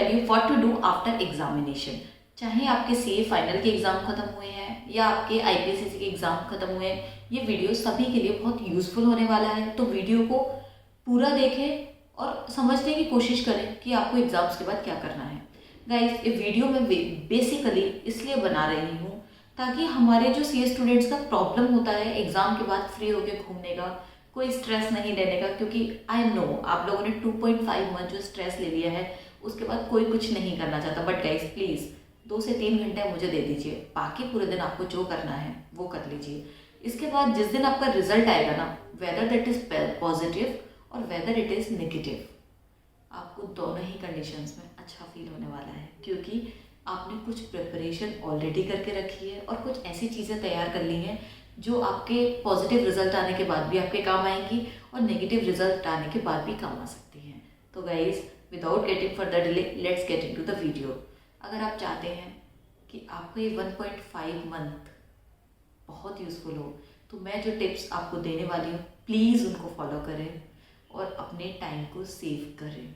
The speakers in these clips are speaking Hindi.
Tell you what to do after examination. चाहे आपके सीए फाइनल के एग्ज़ाम ख़त्म हुए हैं या आपके आईपीएससी के एग्ज़ाम ख़त्म हुए हैं, ये वीडियो सभी के लिए बहुत यूज़फुल होने वाला है। तो वीडियो को पूरा देखें और समझने की कोशिश करें कि आपको एग्ज़ाम्स के बाद क्या करना है। गाइस, ये वीडियो मैं बेसिकली इसलिए बना रही हूँ ताकि हमारे जो सीए स्टूडेंट्स का प्रॉब्लम होता है एग्ज़ाम के बाद फ्री होकर घूमने का, कोई स्ट्रेस नहीं लेने का, क्योंकि आई नो आप लोगों ने 2.5 मंथ जो स्ट्रेस ले लिया है उसके बाद कोई कुछ नहीं करना चाहता। बट गाइस प्लीज़ 2 से 3 घंटे मुझे दे दीजिए, बाकी पूरे दिन आपको जो करना है वो कर लीजिए। इसके बाद जिस दिन आपका रिजल्ट आएगा ना, वेदर दैट इज़ पॉजिटिव और वेदर इट इज़ नेगेटिव, आपको दोनों ही कंडीशंस में अच्छा फील होने वाला है, क्योंकि आपने कुछ प्रिपरेशन ऑलरेडी करके रखी है और कुछ ऐसी चीज़ें तैयार कर ली हैं जो आपके पॉजिटिव रिजल्ट आने के बाद भी आपके काम आएंगी और नेगेटिव रिजल्ट आने के बाद भी काम आ सकती हैं। तो guys, without getting further delay, let's get into the video. अगर आप चाहते हैं कि आपको ये 1.5 मंथ बहुत यूज़फुल हो, तो मैं जो टिप्स आपको देने वाली हूँ प्लीज़ उनको फॉलो करें और अपने टाइम को सेव करें।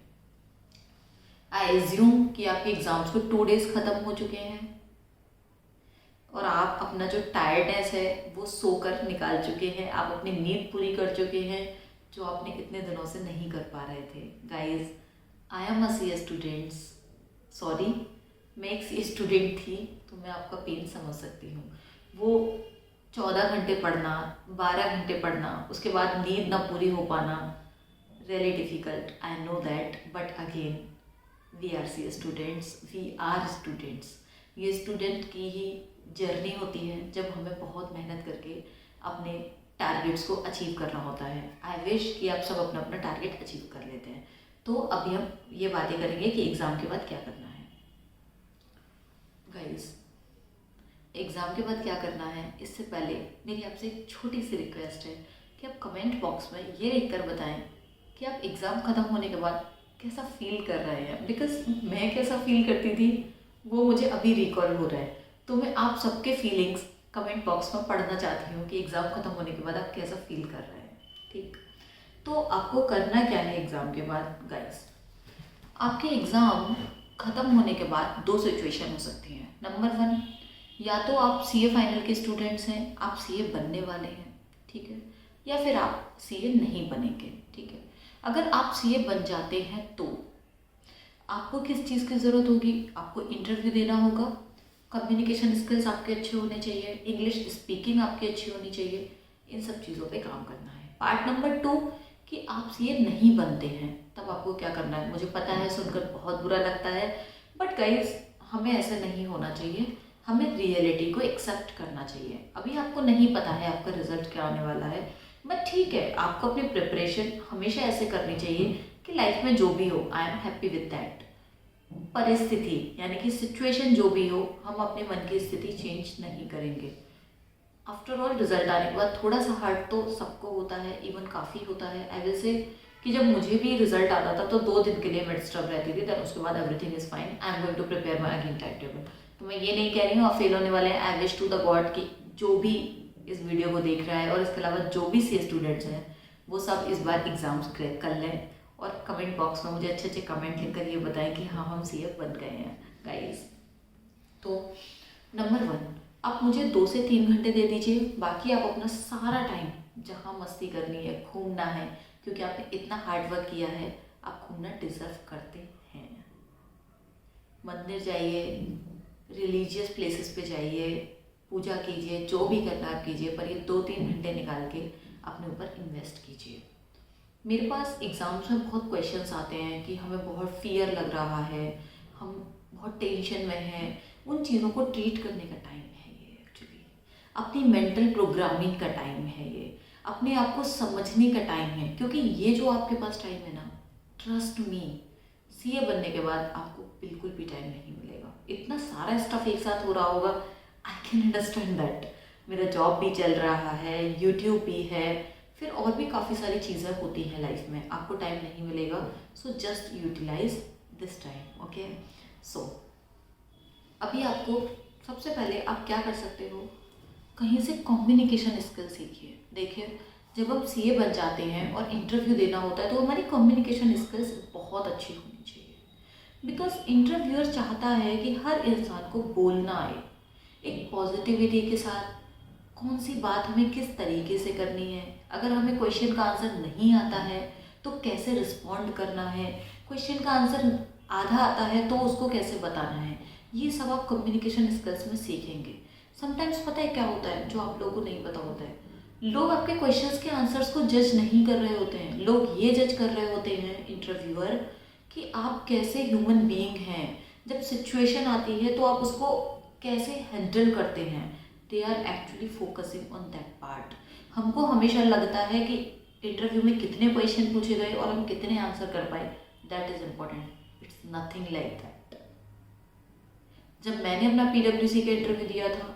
आई एज्यूम कि आपके एग्ज़ाम्स को 2 डेज़ ख़त्म हो चुके हैं और आप अपना जो टायर्डनेस है वो सोकर निकाल चुके हैं, आप अपनी नींद पूरी कर चुके हैं जो आपने इतने दिनों से नहीं कर पा रहे थे। Guys, I am a C students, sorry, मैं एक सी स्टूडेंट थी तो मैं आपका पेन समझ सकती हूँ। वो 14 घंटे पढ़ना, 12 घंटे पढ़ना, उसके बाद नींद ना पूरी हो पाना, really difficult, I know that. But again we are C students, we are students. ये स्टूडेंट की ही जर्नी होती है जब हमें बहुत मेहनत करके अपने टारगेट्स को अचीव करना होता है। आई विश कि आप सब अपना अपना टारगेट अचीव कर लेते हैं। तो अभी हम ये बातें करेंगे कि एग्ज़ाम के बाद क्या करना है। गाइस, एग्ज़ाम के बाद क्या करना है, इससे पहले मेरी आपसे एक छोटी सी रिक्वेस्ट है कि आप कमेंट बॉक्स में ये लिख कर बताएं कि आप एग्ज़ाम ख़त्म होने के बाद कैसा फील कर रहे हैं। बिकॉज मैं कैसा फील करती थी वो मुझे अभी रिकॉल हो रहा है, तो मैं आप सबके फीलिंग्स कमेंट बॉक्स में पढ़ना चाहती हूँ कि एग्ज़ाम ख़त्म होने के बाद आप कैसा फील कर रहे हैं। ठीक, तो आपको करना क्या है एग्ज़ाम के बाद। गाइस, आपके एग्ज़ाम ख़त्म होने के बाद 2 सिचुएशन हो सकती हैं। नंबर 1, या तो आप सीए फाइनल के स्टूडेंट्स हैं, आप सीए बनने वाले हैं, ठीक है, या फिर आप सीए नहीं बनेंगे, ठीक है। अगर आप सीए बन जाते हैं तो आपको किस चीज़ की ज़रूरत होगी, आपको इंटरव्यू देना होगा, कम्युनिकेशन स्किल्स आपके अच्छे होने चाहिए, इंग्लिश स्पीकिंग आपकी अच्छी होनी चाहिए, इन सब चीज़ों पे काम करना है। पार्ट नंबर 2, कि आप सीए नहीं बनते हैं, तब आपको क्या करना है। मुझे पता है सुनकर बहुत बुरा लगता है, बट गाइस हमें ऐसा नहीं होना चाहिए, हमें रियलिटी को एक्सेप्ट करना चाहिए। अभी आपको नहीं पता है आपका रिजल्ट क्या आने वाला है, बट ठीक है, आपको अपनी प्रिपरेशन हमेशा ऐसे करनी चाहिए कि लाइफ में जो भी हो I am happy with that. परिस्थिति यानी कि सिचुएशन जो भी हो, हम अपने मन की स्थिति चेंज नहीं करेंगे। आफ्टर ऑल रिजल्ट आने के बाद थोड़ा सा हार्ड तो सबको होता है, इवन काफ़ी होता है। आई विल से कि जब मुझे भी रिजल्ट आता था तो 2 दिन के लिए मैं डिस्टर्ब रहती थी, देन उसके बाद everything is fine, I am going to prepare my again time table. तो मैं ये नहीं कह रही हूँ आप फेल होने वाले हैं। I wish to the God कि जो भी इस वीडियो को देख रहा है और इसके अलावा जो भी सी स्टूडेंट्स हैं वो सब इस बार एग्ज़ाम्स क्रैक कर लें और कमेंट बॉक्स में मुझे अच्छे अच्छे कमेंट लिखकर ये बताएं कि हाँ हम सीए बन गए हैं। गाइस, तो नंबर 1, आप मुझे 2 से 3 घंटे दे दीजिए, बाकी आप अपना सारा टाइम जहाँ मस्ती करनी है, घूमना है, क्योंकि आपने इतना हार्ड वर्क किया है, आप घूमना डिजर्व करते हैं। मंदिर जाइए, रिलीजियस प्लेसेस पे जाइए, पूजा कीजिए, जो भी करना आप कीजिए, पर ये 2-3 घंटे निकाल के अपने ऊपर इन्वेस्ट कीजिए। मेरे पास एग्ज़ाम्स में बहुत क्वेश्चंस आते हैं कि हमें बहुत फियर लग रहा है, हम बहुत टेंशन में हैं, उन चीज़ों को ट्रीट करने का टाइम है ये। एक्चुअली अपनी मेंटल प्रोग्रामिंग का टाइम है ये, अपने आप को समझने का टाइम है, क्योंकि ये जो आपके पास टाइम है ना, ट्रस्ट मी, सीए बनने के बाद आपको बिल्कुल भी टाइम नहीं मिलेगा। इतना सारा स्टफ एक साथ हो रहा होगा, आई कैन अंडरस्टैंड दैट। मेरा जॉब भी चल रहा है, यूट्यूब भी है, फिर और भी काफ़ी सारी चीज़ें होती हैं लाइफ में, आपको टाइम नहीं मिलेगा। So just utilise this time, okay. सो अभी आपको सबसे पहले आप क्या कर सकते हो, कहीं से कम्युनिकेशन स्किल सीखिए। देखिए, जब हम सीए बन जाते हैं और इंटरव्यू देना होता है तो हमारी कम्युनिकेशन स्किल्स बहुत अच्छी होनी चाहिए। बिकॉज इंटरव्यूअर चाहता है कि हर इंसान को बोलना आए, एक पॉजिटिविटी के साथ। कौन सी बात हमें किस तरीके से करनी है, अगर हमें क्वेश्चन का आंसर नहीं आता है तो कैसे रिस्पॉन्ड करना है, क्वेश्चन का आंसर आधा आता है तो उसको कैसे बताना है, ये सब आप कम्युनिकेशन स्किल्स में सीखेंगे। समटाइम्स पता है क्या होता है जो आप लोगों को नहीं पता होता है, लोग आपके क्वेश्चंस के आंसर्स को जज नहीं कर रहे होते हैं, लोग ये जज कर रहे होते हैं इंटरव्यूअर कि आप कैसे ह्यूमन बीइंग हैं, जब सिचुएशन आती है तो आप उसको कैसे हैंडल करते हैं। They are actually focusing on that part. हमको हमेशा लगता है कि इंटरव्यू में कितने क्वेश्चन पूछे गए और हम कितने आंसर कर पाए, that is important. It's nothing like that. जब मैंने अपना PwC का इंटरव्यू दिया था,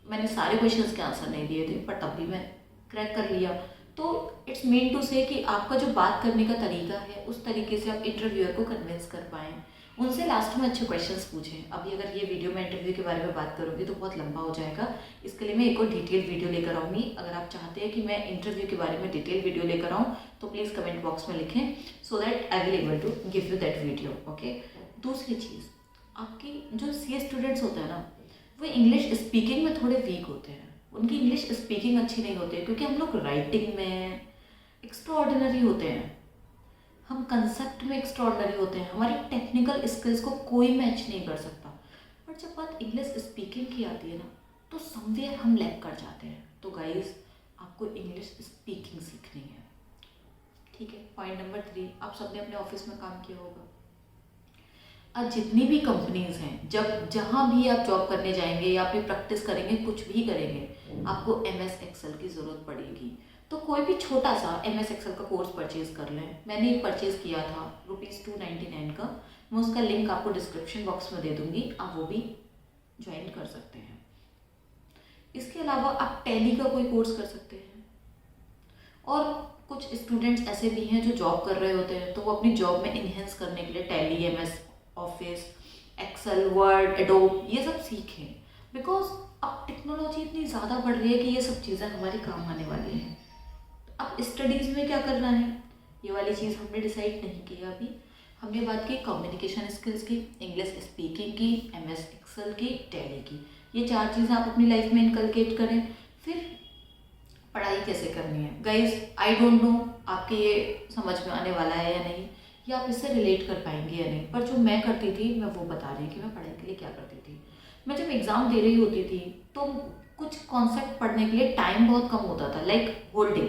मैंने सारे क्वेश्चंस के आंसर नहीं दिए थे, पर तब भी मैं क्रैक कर लिया। तो इट्स मीन टू से कि आपका जो बात करने का तरीका है, उस तरीके से आप इंटरव्यूअर को कन्विंस कर पाएँ, उनसे लास्ट में अच्छे क्वेश्चंस पूछें। अभी अगर ये वीडियो मैं इंटरव्यू के बारे में बात करूँगी तो बहुत लंबा हो जाएगा, इसके लिए मैं एक और डिटेल वीडियो लेकर आऊँगी। अगर आप चाहते हैं कि मैं इंटरव्यू के बारे में डिटेल वीडियो लेकर आऊँ तो प्लीज़ कमेंट बॉक्स में लिखें, so that I will able to give you that video. Okay. दूसरी चीज़, आपकी जो CA स्टूडेंट्स होते हैं ना, वो इंग्लिश स्पीकिंग में थोड़े वीक होते हैं, उनकी इंग्लिश स्पीकिंग अच्छी नहीं होती है, क्योंकि हम लोग राइटिंग में एक्स्ट्राऑर्डिनरी होते हैं, हम कंसेप्ट में एक्स्ट्राऑर्डिनरी होते हैं, हमारी टेक्निकल स्किल्स को कोई मैच नहीं कर सकता। बट जब बात इंग्लिश स्पीकिंग की आती है ना, तो समवेयर हम लैग कर जाते हैं। तो गाइस, आपको इंग्लिश स्पीकिंग सीखनी है, ठीक है। पॉइंट नंबर 3, आप सबने अपने ऑफिस में काम किया होगा। आज जितनी भी कंपनीज हैं, जब जहाँ भी आप जॉब करने जाएंगे या फिर प्रैक्टिस करेंगे, कुछ भी करेंगे, आपको MS एक्सेल की ज़रूरत पड़ेगी। तो कोई भी छोटा सा MS एक्सेल का कोर्स परचेज कर लें। मैंने एक परचेज़ किया था ₹299 का, मैं उसका लिंक आपको डिस्क्रिप्शन बॉक्स में दे दूँगी, आप वो भी ज्वाइन कर सकते हैं। इसके अलावा आप टैली का कोई कोर्स कर सकते हैं। और कुछ स्टूडेंट्स ऐसे भी हैं जो जॉब कर रहे होते हैं, तो वो अपनी जॉब में इन्हेंस करने के लिए Tally, MS office, Excel, Word, Adobe, ये सब सीखें। बिकॉज अब टेक्नोलॉजी इतनी ज़्यादा बढ़ रही है कि ये सब चीज़ें हमारे काम आने वाली हैं। अब स्टडीज़ में क्या करना है, ये वाली चीज़ हमने डिसाइड नहीं किया अभी। हमने बात की कम्युनिकेशन स्किल्स की, इंग्लिश स्पीकिंग की, MS एक्सेल की, टैली की। ये 4 चीज़ें आप अपनी लाइफ में इनकलकेट करें। फिर पढ़ाई कैसे करनी है गाइज, आई डोंट नो आपके ये समझ में आने वाला है या नहीं, या आप इससे रिलेट कर पाएंगे या नहीं, पर जो मैं करती थी मैं वो बता रही कि मैं पढ़ाई के लिए क्या करती थी। मैं जब एग्ज़ाम दे रही होती थी तो कुछ कॉन्सेप्ट पढ़ने के लिए टाइम बहुत कम होता था, लाइक होल्डिंग,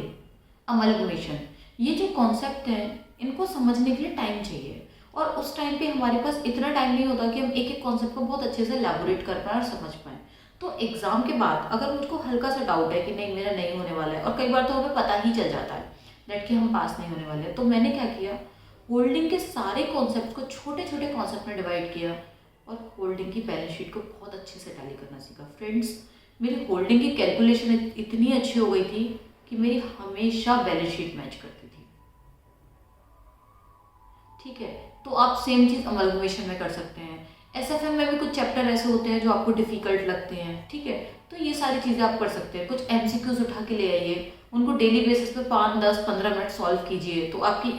अमलगमेशन, ये जो कॉन्सेप्ट हैं इनको समझने के लिए टाइम चाहिए, और उस टाइम पे हमारे पास इतना टाइम नहीं होता कि हम एक एक कॉन्सेप्ट को बहुत अच्छे से एलैबोरेट कर पाएँ और समझ पाएँ। तो एग्ज़ाम के बाद अगर मुझको हल्का सा डाउट है कि नहीं मेरा नहीं होने वाला है, और कई बार तो हमें पता ही चल जाता है दैट कि हम पास नहीं होने वाले हैं, तो मैंने क्या किया, होल्डिंग के सारे कॉन्सेप्ट को छोटे छोटे कॉन्सेप्ट में डिवाइड किया और होल्डिंग की बैलेंस शीट को बहुत अच्छे से टैली करना सीखा। फ्रेंड्स, मेरी होल्डिंग की कैलकुलेशन इतनी अच्छी हो गई थी कि मेरी हमेशा बैलेंस शीट मैच करती थी, ठीक है। तो आप सेम चीज़ अमलगमेशन में कर सकते हैं। SFM में भी कुछ चैप्टर ऐसे होते हैं जो आपको डिफ़िकल्ट लगते हैं, ठीक है, तो ये सारी चीज़ें आप कर सकते हैं। कुछ MCQs उठा के ले आइए, उनको डेली बेसिस पे 5, 10, 15 मिनट सॉल्व कीजिए, तो आपकी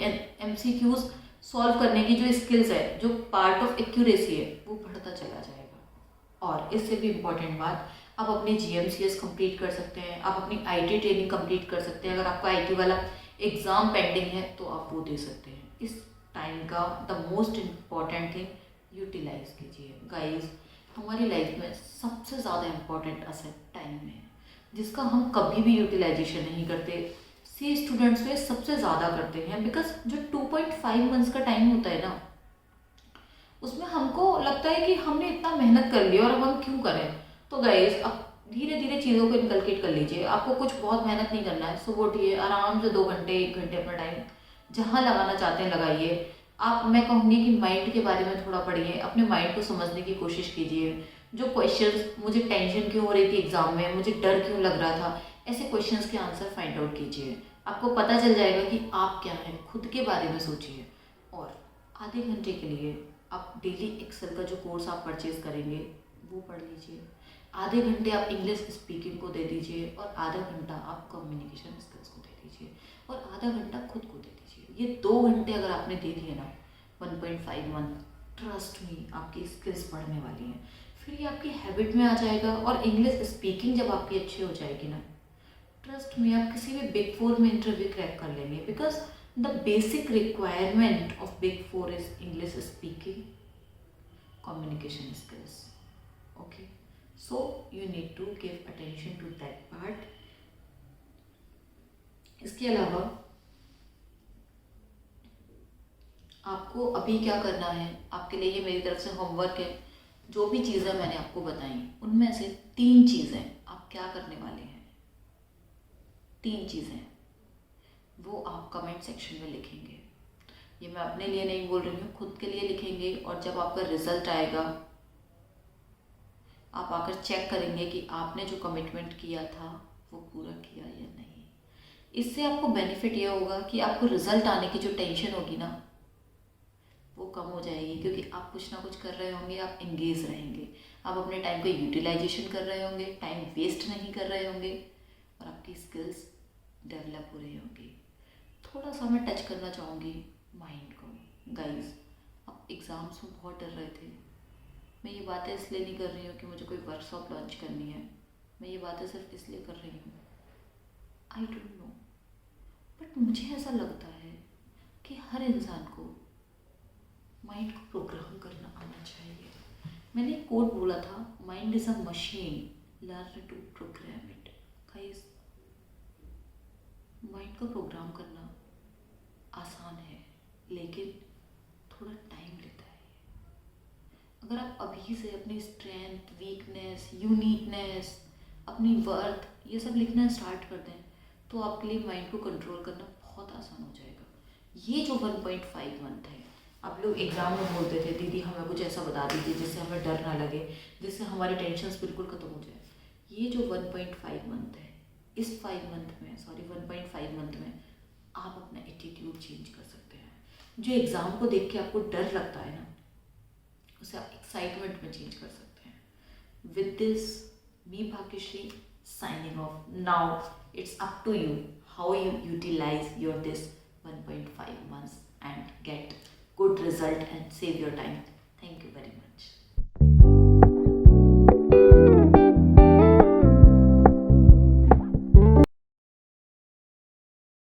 MCQs सॉल्व करने की जो स्किल्स है, जो पार्ट ऑफ एक्यूरेसी है, वो बढ़ता चला जाएगा। और इससे भी इम्पॉर्टेंट बात, आप अपनी GMCS कंप्लीट कर सकते हैं, आप अपनी IT ट्रेनिंग कंप्लीट कर सकते हैं। अगर आपका IT वाला एग्ज़ाम पेंडिंग है तो आप वो दे सकते हैं। इस टाइम का the most important thing, utilize कीजिए। गाइस, हमारी लाइफ में सबसे ज़्यादा इम्पॉर्टेंट असेट टाइम है, जिसका हम कभी भी यूटिलाइजेशन नहीं करते। सी स्टूडेंट्स में सबसे ज़्यादा करते हैं, बिकॉज जो 2.5 मंथ्स का टाइम होता है ना, उसमें हमको लगता है कि हमने इतना मेहनत कर लिया और अब हम क्यों करें। तो गाइस, अब धीरे धीरे चीज़ों को इनकलकेट कर लीजिए। आपको कुछ बहुत मेहनत नहीं करना है, सुबह उठिए, आराम से 2 घंटे 1 घंटे अपना टाइम जहाँ लगाना चाहते हैं लगाइए। आप, मैं कहूँगी कि माइंड के बारे में थोड़ा पढ़िए, अपने माइंड को समझने की कोशिश कीजिए। जो क्वेश्चंस, मुझे टेंशन क्यों हो रही थी एग्जाम में, मुझे डर क्यों लग रहा था, ऐसे क्वेश्चंस के आंसर फाइंड आउट कीजिए। आपको पता चल जाएगा कि आप क्या हैं, खुद के बारे में सोचिए। और आधे घंटे के लिए आप डेली एक्सेल का जो कोर्स आप परचेज करेंगे वो पढ़ लीजिए। आधे घंटे आप इंग्लिश स्पीकिंग को दे दीजिए, और आधा घंटा आप कम्युनिकेशन स्किल्स को दे दीजिए, और आधा घंटा खुद को दे दीजिए। ये 2 घंटे अगर आपने दे दिए ना, 1.5 मंथ, ट्रस्ट मी, आपकी स्किल्स बढ़ने वाली हैं। फिर ये आपकी हैबिट में आ जाएगा, और इंग्लिश स्पीकिंग जब आपकी अच्छी हो जाएगी ना, ट्रस्ट मी, आप किसी भी बिग फोर में इंटरव्यू क्रैक कर लेंगे, because the basic requirement of big four is English speaking, communication skills. Okay, so you need to give attention to that part. इसके अलावा आपको अभी क्या करना है, आपके लिए ये मेरी तरफ से होमवर्क है। जो भी चीज़ें मैंने आपको बताई, उनमें से 3 चीज़ें आप क्या करने वाले हैं, 3 चीज़ें वो आप कमेंट सेक्शन में लिखेंगे। ये मैं अपने लिए नहीं बोल रही हूँ, खुद के लिए लिखेंगे। और जब आपका रिजल्ट आएगा, आप आकर चेक करेंगे कि आपने जो कमिटमेंट किया था वो पूरा किया या नहीं। इससे आपको बेनिफिट ये होगा कि आपको रिजल्ट आने की जो टेंशन होगी ना, वो कम हो जाएगी, क्योंकि आप कुछ ना कुछ कर रहे होंगे, आप एंगेज रहेंगे, आप अपने टाइम का यूटिलाइजेशन कर रहे होंगे, टाइम वेस्ट नहीं कर रहे होंगे, और आपकी स्किल्स डेवलप हो रही होंगी। थोड़ा सा मैं टच करना चाहूँगी माइंड को। गाइस, आप एग्ज़ाम्स में बहुत डर रहे थे। मैं ये बातें इसलिए नहीं कर रही हूँ कि मुझे कोई वर्कशॉप लॉन्च करनी है, मैं ये बातें सिर्फ इसलिए कर रही हूँ, आई डोंट नो, बट मुझे ऐसा लगता है कि हर इंसान को माइंड को प्रोग्राम करना आना चाहिए। मैंने एक कोट बोला था, mind is a machine, learn to program it. Guys, mind को प्रोग्राम करना आसान है, लेकिन थोड़ा टाइम लेता है। अगर आप अभी से अपनी स्ट्रेंथ, वीकनेस, यूनिकनेस, अपनी वर्थ, ये सब लिखना स्टार्ट कर दें, तो आपके लिए माइंड को कंट्रोल करना बहुत आसान हो जाएगा। ये जो 1.5 मंथ है, आप लोग एग्ज़ाम में बोलते थे दीदी हमें कुछ ऐसा बता दीजिए जिससे हमें डर ना लगे, जिससे हमारे टेंशन्स बिल्कुल ख़त्म हो जाए। ये जो 1.5 मंथ है, इस 1.5 मंथ में आप अपना एटीट्यूड चेंज कर सकते हैं। जो एग्ज़ाम को देख के आपको डर लगता है ना, उसे आप एक्साइटमेंट में चेंज कर सकते हैं। With this, me Bhagyashree signing off. Now it's up to you how you utilize your this 1.5 months and get good result and save your time.